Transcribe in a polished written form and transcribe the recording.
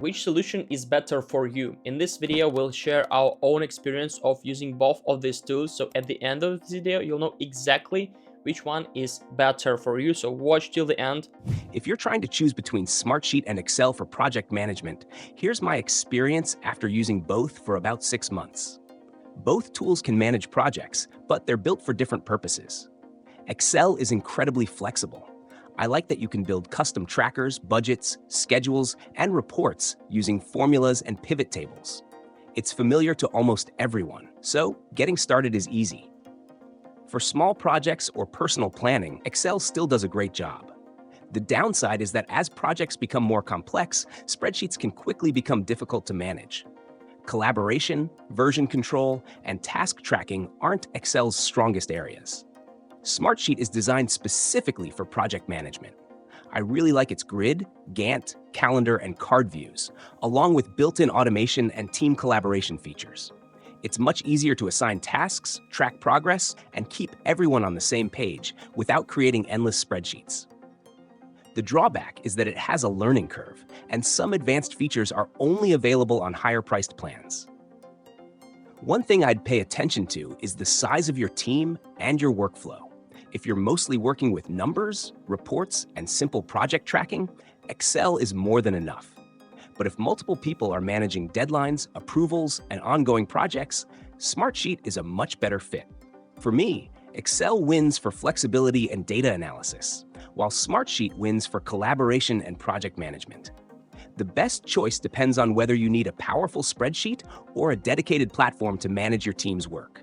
Which solution is better for you? In this video, we'll share our own experience of using both of these tools. So at the end of this video, you'll know exactly which one is better for you. So watch till the end. If you're trying to choose between Smartsheet and Excel for project management, here's my experience after using both for about 6 months. Both tools can manage projects, but they're built for different purposes. Excel is incredibly flexible. I like that you can build custom trackers, budgets, schedules, and reports using formulas and pivot tables. It's familiar to almost everyone, so getting started is easy. For small projects or personal planning, Excel still does a great job. The downside is that as projects become more complex, spreadsheets can quickly become difficult to manage. Collaboration, version control, and task tracking aren't Excel's strongest areas. Smartsheet is designed specifically for project management. I really like its grid, Gantt, calendar, and card views, along with built-in automation and team collaboration features. It's much easier to assign tasks, track progress, and keep everyone on the same page without creating endless spreadsheets. The drawback is that it has a learning curve, and some advanced features are only available on higher-priced plans. One thing I'd pay attention to is the size of your team and your workflow. If you're mostly working with numbers, reports, and simple project tracking, Excel is more than enough. But if multiple people are managing deadlines, approvals, and ongoing projects, Smartsheet is a much better fit. For me, Excel wins for flexibility and data analysis, while Smartsheet wins for collaboration and project management. The best choice depends on whether you need a powerful spreadsheet or a dedicated platform to manage your team's work.